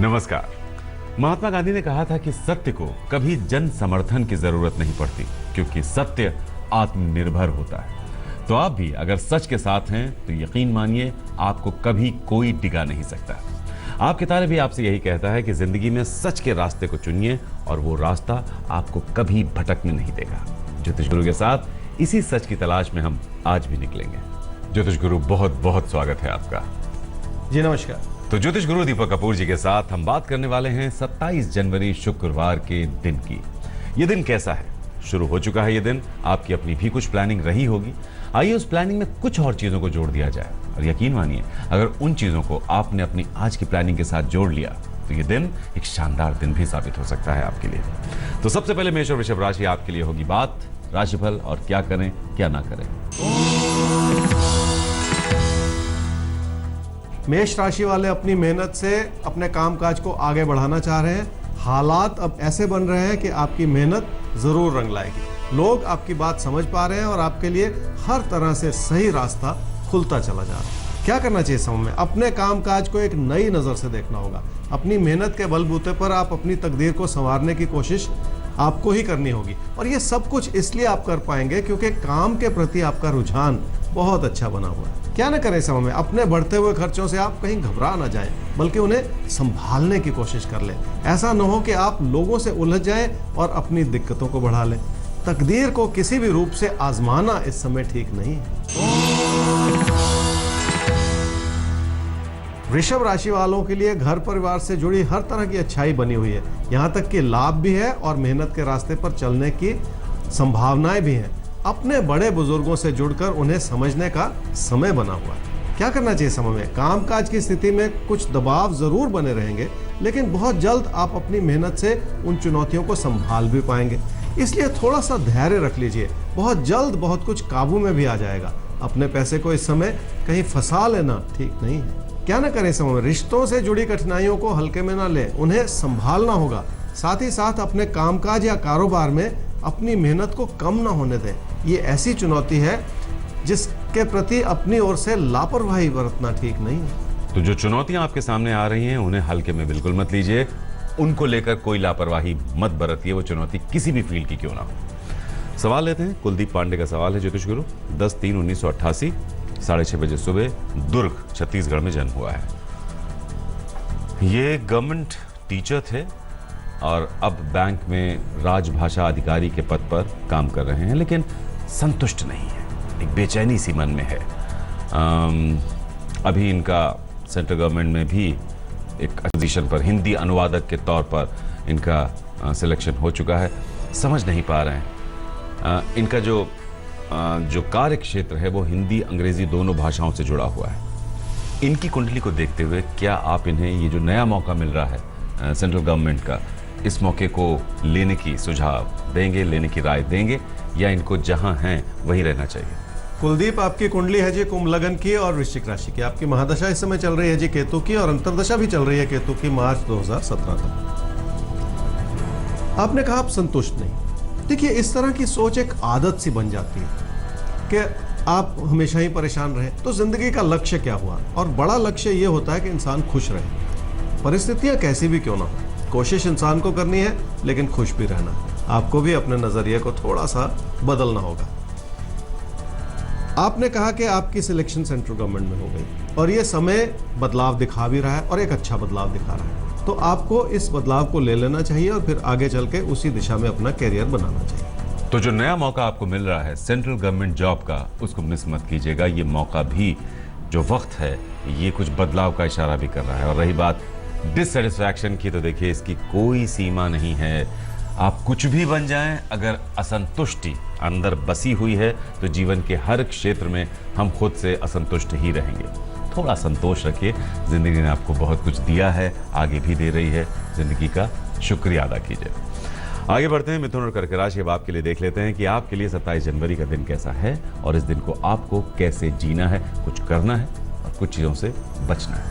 नमस्कार। महात्मा गांधी ने कहा था कि सत्य को कभी जन समर्थन की जरूरत नहीं पड़ती, क्योंकि सत्य आत्मनिर्भर होता है। तो आप भी अगर सच के साथ हैं तो यकीन मानिए आपको कभी कोई डिगा नहीं सकता। आपके तारे भी आपसे यही कहता है कि जिंदगी में सच के रास्ते को चुनिए और वो रास्ता आपको कभी भटकने नहीं देगा। ज्योतिष गुरु के साथ इसी सच की तलाश में हम आज भी निकलेंगे। ज्योतिष गुरु, बहुत बहुत स्वागत है आपका। जी नमस्कार। तो ज्योतिष गुरु दीपक कपूर जी के साथ हम बात करने वाले हैं 27 जनवरी शुक्रवार के दिन की। ये दिन कैसा है? शुरू हो चुका है ये दिन। आपकी अपनी भी कुछ प्लानिंग रही होगी। आइए उस प्लानिंग में कुछ और चीजों को जोड़ दिया जाए, और यकीन मानिए अगर उन चीजों को आपने अपनी आज की प्लानिंग के साथ जोड़ लिया तो ये दिन एक शानदार दिन भी साबित हो सकता है आपके लिए। तो सबसे पहले मेष और वृषभ राशि आपके लिए होगी बात, राशिफल और क्या करें क्या ना करें। मेष राशि वाले अपनी मेहनत से अपने कामकाज को आगे बढ़ाना चाह रहे हैं। हालात अब ऐसे बन रहे हैं कि आपकी मेहनत जरूर रंग लाएगी। लोग आपकी बात समझ पा रहे हैं और आपके लिए हर तरह से सही रास्ता खुलता चला जा रहा है। क्या करना चाहिए समय में? अपने कामकाज को एक नई नज़र से देखना होगा। अपनी मेहनत के बलबूते पर आप अपनी तकदीर को संवारने की कोशिश आपको ही करनी होगी, और ये सब कुछ इसलिए आप कर पाएंगे क्योंकि काम के प्रति आपका रुझान बहुत अच्छा बना हुआ है। क्या ना करें समय में? अपने बढ़ते हुए खर्चों से आप कहीं घबरा ना जाएं, बल्कि उन्हें संभालने की कोशिश कर लें। ऐसा न हो कि आप लोगों से उलझ जाएं और अपनी दिक्कतों को बढ़ा लें। तकदीर को किसी भी रूप से आजमाना इस समय ठीक नहीं है। वृषभ राशि वालों के लिए घर परिवार से जुड़ी हर तरह की अच्छाई बनी हुई है। यहाँ तक कि लाभ भी है और मेहनत के रास्ते पर चलने की संभावनाएं भी हैं। अपने बड़े बुजुर्गों से जुड़कर उन्हें समझने का समय बना हुआ है। क्या करना चाहिए समय में? कामकाज की स्थिति में कुछ दबाव जरूर बने रहेंगे, लेकिन बहुत जल्द आप अपनी मेहनत से उन चुनौतियों को संभाल भी पाएंगे। इसलिए थोड़ा सा धैर्य रख लीजिए। बहुत जल्द बहुत कुछ काबू में भी आ जाएगा। अपने पैसे को इस समय कहीं फंसा लेना ठीक नहीं है। क्या ना करें समय में? रिश्तों से जुड़ी कठिनाइयों को हल्के में ना लें, उन्हें संभालना होगा। साथ ही साथ अपने कामकाज या कारोबार में अपनी मेहनत को कम ना होने दें। ये ऐसी चुनौती है जिसके प्रति अपनी ओर से लापरवाही बरतना ठीक नहीं है। तो जो चुनौतियां आपके सामने आ रही हैं उन्हें हल्के में बिल्कुल मत लीजिए। उनको लेकर कोई लापरवाही मत बरतिए, वो चुनौती किसी भी फील्ड की क्यों ना हो। सवाल लेते हैं। कुलदीप पांडे का सवाल है ज्योतिष गुरु। 10/3/1988 6:30 बजे सुबह दुर्ग छत्तीसगढ़ में जन्म हुआ है। ये गवर्नमेंट टीचर थे और अब बैंक में राजभाषा अधिकारी के पद पर काम कर रहे हैं, लेकिन संतुष्ट नहीं है। एक बेचैनी सी मन में है। अभी इनका सेंट्रल गवर्नमेंट में भी एक पोजीशन पर हिंदी अनुवादक के तौर पर इनका सिलेक्शन हो चुका है। समझ नहीं पा रहे हैं। इनका जो कार्य क्षेत्र है वो हिंदी अंग्रेजी दोनों भाषाओं से जुड़ा हुआ है। इनकी कुंडली को देखते हुए क्या आप इन्हें ये जो नया मौका मिल रहा है सेंट्रल गवर्नमेंट का, इस मौके को लेने की सुझाव देंगे, लेने की राय देंगे, या इनको जहां हैं वहीं रहना चाहिए? कुलदीप, आपकी कुंडली है जी कुंभ लग्न की और वृश्चिक राशि की। आपकी महादशा इस समय चल रही है जी केतु की, और अंतर्दशा भी चल रही है केतु की मार्च 2017 तक। आपने कहा आप संतुष्ट नहीं। देखिए, इस तरह की सोच एक आदत सी बन जाती है कि आप हमेशा ही परेशान रहे। तो जिंदगी का लक्ष्य क्या हुआ? और बड़ा लक्ष्य ये होता है कि इंसान खुश रहे। परिस्थितियां कैसी भी क्यों ना हो, कोशिश इंसान को करनी है, लेकिन खुश भी रहना है। आपको भी अपने नजरिए को थोड़ा सा बदलना होगा। आपने कहा कि आपकी सिलेक्शन सेंट्रल गवर्नमेंट में हो गई और ये समय बदलाव दिखा भी रहा है और एक अच्छा बदलाव दिखा रहा है। तो आपको इस बदलाव को ले लेना चाहिए और फिर आगे चल के उसी दिशा में अपना कैरियर बनाना चाहिए। तो जो नया मौका आपको मिल रहा है सेंट्रल गवर्नमेंट जॉब का, उसको मिस मत कीजिएगा। ये मौका भी, जो वक्त है, ये कुछ बदलाव का इशारा भी कर रहा है। और रही बात डिससेटिस्फैक्शन की, तो देखिए इसकी कोई सीमा नहीं है। आप कुछ भी बन जाएं, अगर असंतुष्टि अंदर बसी हुई है तो जीवन के हर क्षेत्र में हम खुद से असंतुष्ट ही रहेंगे। थोड़ा संतोष रखिए। जिंदगी ने आपको बहुत कुछ दिया है, आगे भी दे रही है। जिंदगी का शुक्रिया अदा कीजिए। आगे बढ़ते हैं। मिथुन और कर्क राशि अब आपके लिए देख लेते हैं कि आपके लिए 27 जनवरी का दिन कैसा है और इस दिन को आपको कैसे जीना है, कुछ करना है और कुछ चीजों से बचना है।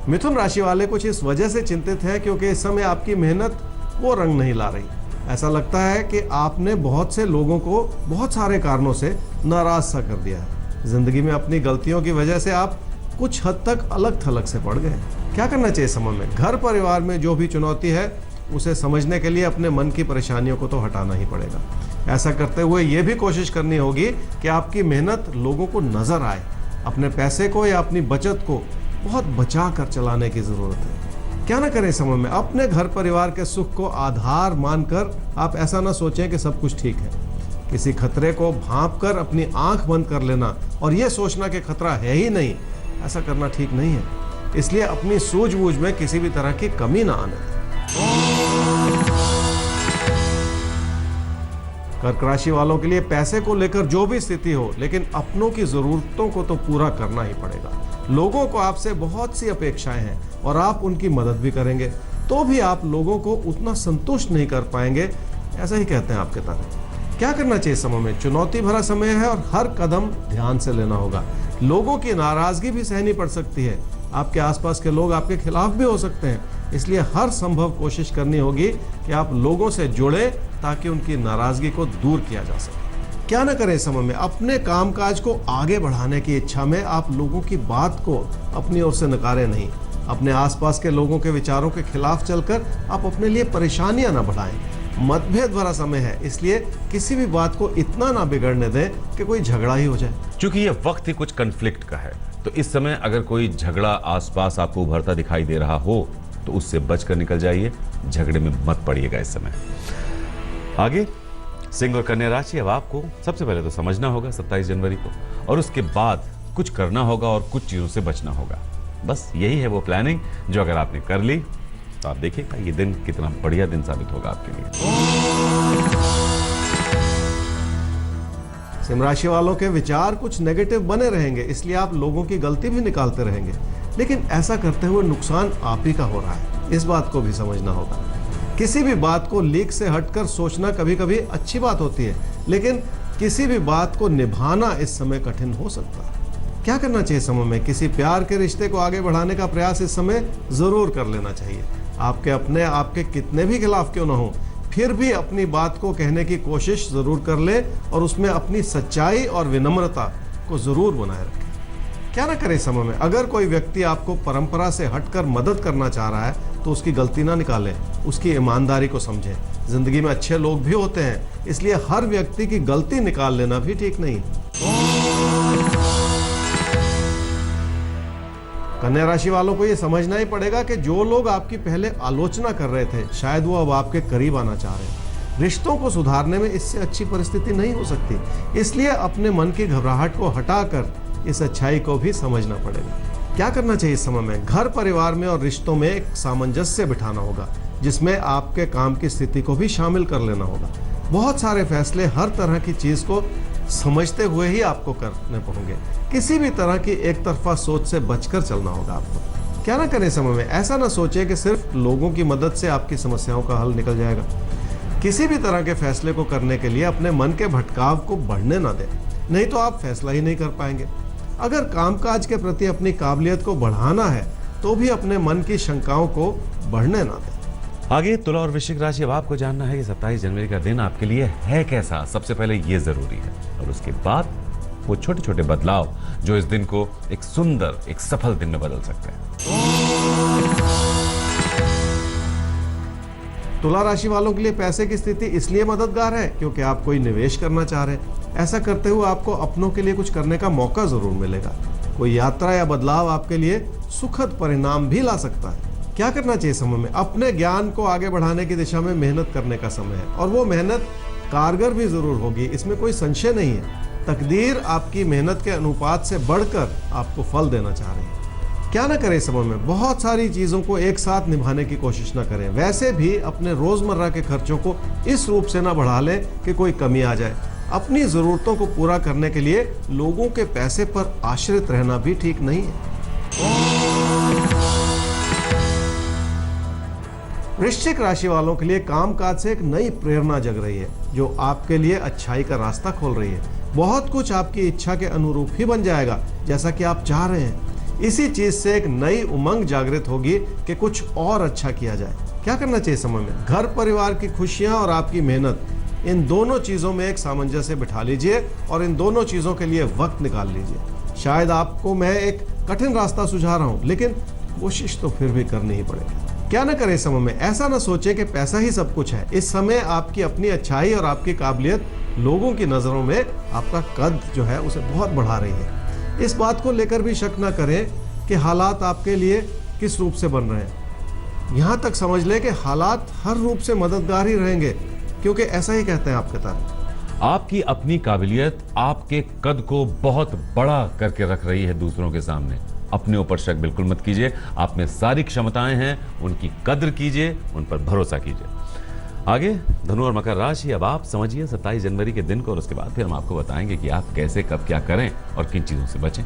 मिथुन राशि वाले कुछ इस वजह से चिंतित हैं क्योंकि इस समय आपकी मेहनत वो रंग नहीं ला रही। ऐसा लगता है कि आपने बहुत से लोगों को बहुत सारे कारणों से नाराज सा कर दिया है। जिंदगी में अपनी गलतियों की वजह से आप कुछ हद तक अलग थलग से पड़ गए। क्या करना चाहिए समय में? घर परिवार में जो भी चुनौती है उसे समझने के लिए अपने मन की परेशानियों को तो हटाना ही पड़ेगा। ऐसा करते हुए ये भी कोशिश करनी होगी कि आपकी मेहनत लोगों को नजर आए। अपने पैसे को या अपनी बचत को बहुत बचा कर चलाने की जरूरत है। क्या ना करें समय में? अपने घर परिवार के सुख को आधार मानकर आप ऐसा ना सोचें कि सब कुछ ठीक है। किसी खतरे को भांप कर अपनी आंख बंद कर लेना और यह सोचना कि खतरा है ही नहीं, ऐसा करना ठीक नहीं है। इसलिए अपनी सूझबूझ में किसी भी तरह की कमी ना आने दें। कर्क राशि वालों के लिए पैसे को लेकर जो भी स्थिति हो, लेकिन अपनों की जरूरतों को तो पूरा करना ही पड़ेगा। लोगों को आपसे बहुत सी अपेक्षाएं हैं और आप उनकी मदद भी करेंगे, तो भी आप लोगों को उतना संतुष्ट नहीं कर पाएंगे। ऐसा ही कहते हैं आपके तारे। क्या करना चाहिए समय में? चुनौती भरा समय है और हर कदम ध्यान से लेना होगा। लोगों की नाराजगी भी सहनी पड़ सकती है। आपके आसपास के लोग आपके खिलाफ भी हो सकते हैं, इसलिए हर संभव कोशिश करनी होगी कि आप लोगों से जुड़े ताकि उनकी नाराजगी को दूर किया जा सके। क्या ना करें समय में? अपने कामकाज को आगे बढ़ाने की इच्छा में आप लोगों की बात को अपनी ओर से नकारें नहीं। अपने आसपास के लोगों के विचारों के खिलाफ चलकर आप अपने लिए परेशानियां ना बढ़ाएं। मतभेद भरा समय है, इसलिए किसी भी बात को इतना ना बिगड़ने दें कि कोई झगड़ा ही हो जाए। क्योंकि ये वक्त ही कुछ कन्फ्लिक्ट का है, तो इस समय अगर कोई झगड़ा आसपास आपको उभरता दिखाई दे रहा हो तो उससे बचकर निकल जाइए, झगड़े में मत पड़िएगा इस समय। आगे सिंह और कन्या राशि, अब आपको सबसे पहले तो समझना होगा 27 जनवरी को, और उसके बाद कुछ करना होगा और कुछ चीजों से बचना होगा। बस यही है वो प्लानिंग जो अगर आपने कर ली तो आप देखिएगा ये दिन कितना बढ़िया दिन साबित होगा आपके लिए। सिंह राशि वालों के विचार कुछ नेगेटिव बने रहेंगे, इसलिए आप लोगों की गलती भी निकालते रहेंगे, लेकिन ऐसा करते हुए नुकसान आप ही का हो रहा है। इस बात को भी समझना होगा। किसी भी बात को लीक से हटकर सोचना कभी कभी अच्छी बात होती है, लेकिन किसी भी बात को निभाना इस समय कठिन हो सकता है। क्या करना चाहिए समय में? किसी प्यार के रिश्ते को आगे बढ़ाने का प्रयास इस समय जरूर कर लेना चाहिए। आपके अपने आपके कितने भी खिलाफ क्यों ना हो, फिर भी अपनी बात को कहने की कोशिश जरूर कर ले और उसमें अपनी सच्चाई और विनम्रता को जरूर बनाए रखें। क्या ना करें समय में? अगर कोई व्यक्ति आपको परंपरा से हटकर मदद करना चाह रहा है तो उसकी गलती ना निकालें, उसकी ईमानदारी को समझें। जिंदगी में अच्छे लोग भी होते हैं, इसलिए हर व्यक्ति की गलती निकाल लेना भी ठीक नहीं। कन्या राशि वालों को यह समझना ही पड़ेगा कि जो लोग आपकी पहले आलोचना कर रहे थे, शायद वो अब आपके करीब आना चाह रहे हैं। रिश्तों को सुधारने में इससे अच्छी परिस्थिति नहीं हो सकती, इसलिए अपने मन की घबराहट को हटाकर इस अच्छाई को भी समझना पड़ेगा। क्या करना चाहिए इस समय में? घर परिवार में और रिश्तों में एक सामंजस्य बिठाना होगा, जिसमें आपके काम की स्थिति को भी शामिल कर लेना होगा। बहुत सारे फैसले हर तरह की चीज को समझते हुए ही आपको करने होंगे। किसी भी तरह की एक तरफा सोच से बचकर चलना होगा आपको। क्या ना करें समय में? ऐसा ना सोचे कि सिर्फ लोगों की मदद से आपकी समस्याओं का हल निकल जाएगा। किसी भी तरह के फैसले को करने के लिए अपने मन के भटकाव को बढ़ने ना दें, नहीं तो आप फैसला ही नहीं कर पाएंगे। अगर कामकाज के प्रति अपनी काबिलियत को बढ़ाना है तो भी अपने मन की शंकाओं को बढ़ने ना दें। आगे तुला और वृश्चिक राशि, अब आपको जानना है कि 27 जनवरी का दिन आपके लिए है कैसा। सबसे पहले ये जरूरी है, और उसके बाद वो छोटे छोटे बदलाव जो इस दिन को एक सुंदर, एक सफल दिन में बदल सकते हैं। तुला राशि वालों के लिए पैसे की स्थिति इसलिए मददगार है क्योंकि आप कोई निवेश करना चाह रहे हैं। ऐसा करते हुए आपको अपनों के लिए कुछ करने का मौका जरूर मिलेगा। कोई यात्रा या बदलाव आपके लिए सुखद परिणाम भी ला सकता है। क्या करना चाहिए समय में? अपने ज्ञान को आगे बढ़ाने की दिशा में मेहनत करने का समय है, और वो मेहनत कारगर भी जरूर होगी, इसमें कोई संशय नहीं है। तकदीर आपकी मेहनत के अनुपात से बढ़कर आपको फल देना चाह रही है। क्या ना करें समय में? बहुत सारी चीजों को एक साथ निभाने की कोशिश ना करें। वैसे भी अपने रोजमर्रा के खर्चों को इस रूप से ना बढ़ा लें कि कोई कमी आ जाए। अपनी जरूरतों को पूरा करने के लिए लोगों के पैसे पर आश्रित रहना भी ठीक नहीं है। वृश्चिक राशि वालों के लिए कामकाज से एक नई प्रेरणा जग रही है, जो आपके लिए अच्छाई का रास्ता खोल रही है। बहुत कुछ आपकी इच्छा के अनुरूप ही बन जाएगा, जैसा कि आप चाह रहे हैं। इसी चीज से एक नई उमंग जागृत होगी कि कुछ और अच्छा किया जाए। क्या करना चाहिए समय में? घर परिवार की खुशियां और आपकी मेहनत, इन दोनों चीजों में एक सामंजस्य बिठा लीजिए और इन दोनों चीजों के लिए वक्त निकाल लीजिए। शायद आपको मैं एक कठिन रास्ता सुझा रहा हूं, लेकिन कोशिश तो फिर भी करनी ही पड़ेगी। क्या ना करें इस समय में, ऐसा ना सोचे कि पैसा ही सब कुछ है। इस समय आपकी अपनी अच्छाई और आपकी काबिलियत लोगों की नजरों में आपका कद जो है उसे बहुत बढ़ा रही है। इस बात को लेकर भी शक ना करें कि हालात आपके लिए किस रूप से बन रहे हैं। यहां तक समझ लें कि हालात हर रूप से मददगार ही रहेंगे, क्योंकि ऐसा ही कहते हैं आपके तरफ। आपकी अपनी काबिलियत आपके कद को बहुत बड़ा करके रख रही है दूसरों के सामने। अपने ऊपर शक बिल्कुल मत कीजिए, आप में सारी क्षमताएं हैं, उनकी कद्र कीजिए, उन पर भरोसा कीजिए। आगे धनु और मकर राशि, अब आप समझिए 27 जनवरी के दिन को, और उसके बाद फिर हम आपको बताएंगे कि आप कैसे कब क्या करें और किन चीजों से बचें।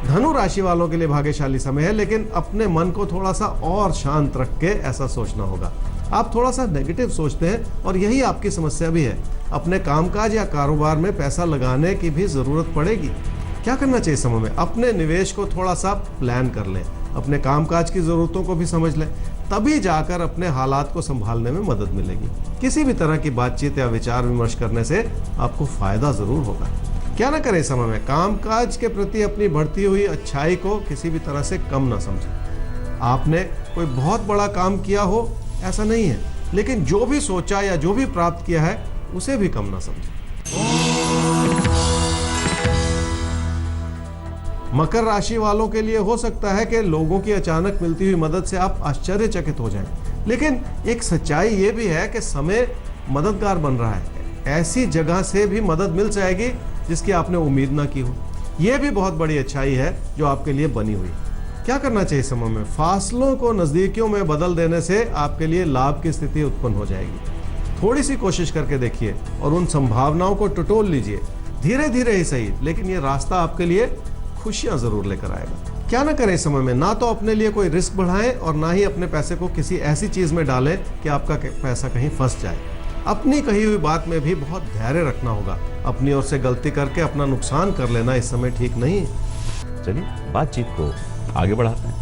धनु राशि वालों के लिए भाग्यशाली समय है, लेकिन अपने मन को थोड़ा सा और शांत रख के ऐसा सोचना होगा। आप थोड़ा सा नेगेटिव सोचते हैं और यही आपकी समस्या भी है। अपने कामकाज या कारोबार में पैसा लगाने की भी जरूरत पड़ेगी। क्या करना चाहिए समय में? अपने निवेश को थोड़ा सा प्लान कर लें, अपने कामकाज की जरूरतों को भी समझ लें, तभी जाकर अपने हालात को संभालने में मदद मिलेगी। किसी भी तरह की बातचीत या विचार विमर्श करने से आपको फायदा जरूर होगा। क्या ना करें समय में? कामकाज के प्रति अपनी बढ़ती हुई अच्छाई को किसी भी तरह से कम ना समझें। आपने कोई बहुत बड़ा काम किया हो ऐसा नहीं है, लेकिन जो भी सोचा या जो भी प्राप्त किया है उसे भी कम ना समझें। मकर राशि वालों के लिए हो सकता है कि लोगों की अचानक मिलती हुई मदद से आप आश्चर्यचकित हो जाएं, लेकिन एक सच्चाई ये भी है कि समय मददगार बन रहा है। ऐसी जगह से भी मदद मिल जाएगी जिसकी आपने उम्मीद ना की हो। यह भी बहुत बड़ी अच्छाई है जो आपके लिए बनी हुई। क्या करना चाहिए समय में? फासलों को नजदीकियों में बदल देने से आपके लिए लाभ की स्थिति उत्पन्न हो जाएगी। थोड़ी सी कोशिश करके देखिए और उन संभावनाओं को टटोल लीजिए। धीरे धीरे ही सही, लेकिन ये रास्ता आपके लिए खुशियां जरूर लेकर आएगा। क्या ना करें समय में? ना तो अपने लिए कोई रिस्क बढ़ाएं और ना ही अपने पैसे को किसी ऐसी चीज में डालें कि आपका पैसा कहीं फंस जाए। अपनी कही हुई बात में भी बहुत धैर्य रखना होगा। अपनी ओर से गलती करके अपना नुकसान कर लेना इस समय ठीक नहीं। चलिए बातचीत को आगे बढ़ाते हैं।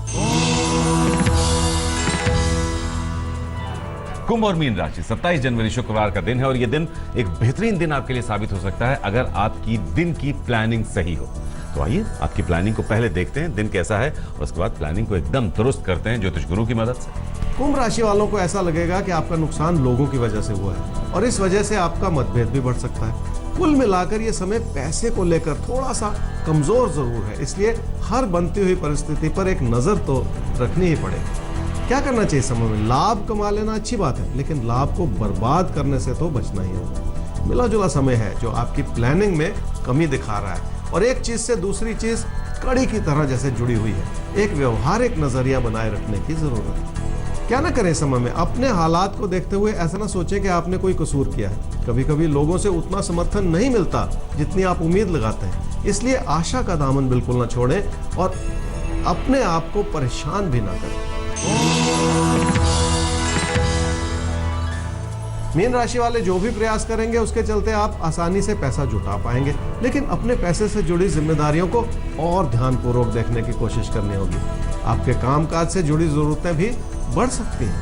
कुंभ और मीन राशि, 27 जनवरी शुक्रवार का दिन है और यह दिन एक बेहतरीन दिन आपके लिए साबित हो सकता है अगर आपकी दिन की प्लानिंग सही हो। तो आइए आपकी प्लानिंग को पहले देखते हैं दिन कैसा है, और उसके बाद प्लानिंग को एकदम दुरुस्त करते हैं ज्योतिष गुरु की मदद से। कुंभ राशि वालों को ऐसा लगेगा कि आपका नुकसान लोगों की वजह से हुआ है और इस वजह से आपका मतभेद भी बढ़ सकता है। कुल मिलाकर ये समय पैसे को लेकर थोड़ा सा कमजोर जरूर है, इसलिए हर बनती हुई परिस्थिति पर एक नजर तो रखनी ही पड़ेगी। क्या करना चाहिए समय में? लाभ कमा लेना अच्छी बात है, लेकिन लाभ को बर्बाद करने से तो बचना ही है। मिला जुला समय है जो आपकी प्लानिंग में कमी दिखा रहा है और एक चीज से दूसरी चीज कड़ी की तरह जैसे जुड़ी हुई है। एक व्यवहारिक नजरिया बनाए रखने की जरूरत है। क्या ना करें समय में? अपने हालात को देखते हुए ऐसा ना सोचें कि आपने कोई कसूर किया है। कभी कभी लोगों से उतना समर्थन नहीं मिलता जितनी आप उम्मीद लगाते हैं, इसलिए आशा का दामन बिल्कुल ना छोड़ें और अपने आप को परेशान भी ना करें। मीन राशि वाले जो भी प्रयास करेंगे उसके चलते आप आसानी से पैसा जुटा पाएंगे, लेकिन अपने पैसे से जुड़ी जिम्मेदारियों को और ध्यानपूर्वक देखने की कोशिश करनी होगी। आपके कामकाज से जुड़ी जरूरतें भी बढ़ सकती हैं।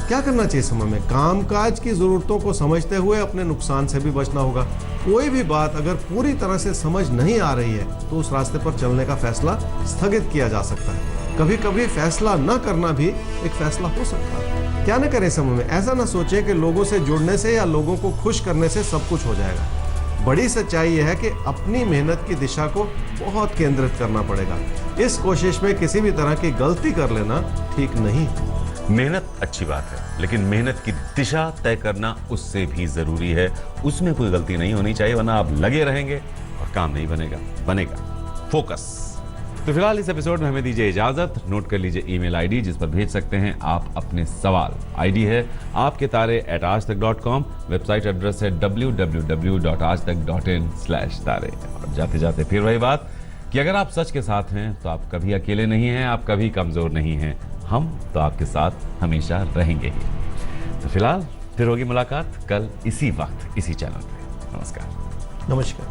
क्या करना चाहिए समय में? कामकाज की जरूरतों को समझते हुए अपने नुकसान से भी बचना होगा। कोई भी बात अगर पूरी तरह से समझ नहीं आ रही है तो उस रास्ते पर चलने का फैसला स्थगित किया जा सकता है। कभी कभी फैसला न करना भी एक फैसला हो सकता है। क्या न करें समय में? ऐसा न सोचे कि लोगों से जुड़ने से या लोगों को खुश करने से सब कुछ हो जाएगा। बड़ी सच्चाई यह है कि अपनी मेहनत की दिशा को बहुत केंद्रित करना पड़ेगा। इस कोशिश में किसी भी तरह की गलती कर लेना ठीक नहीं। मेहनत अच्छी बात है, लेकिन मेहनत की दिशा तय करना उससे भी जरूरी है। उसमें कोई गलती नहीं होनी चाहिए, वरना आप लगे रहेंगे और काम नहीं बनेगा फोकस। तो फिलहाल इस एपिसोड में हमें दीजिए इजाजत। नोट कर लीजिए ईमेल आईडी जिस पर भेज सकते हैं आप अपने सवाल। आईडी है आपके तारे@aajtak.com। वेबसाइट एड्रेस है www.aajtak.in/तारे। और जाते जाते फिर वही बात कि अगर आप सच के साथ हैं तो आप कभी अकेले नहीं हैं, आप कभी कमजोर नहीं हैं। हम तो आपके साथ हमेशा रहेंगे ही। तो फिलहाल फिर होगी मुलाकात कल इसी वक्त इसी चैनल पे। नमस्कार। नमस्कार।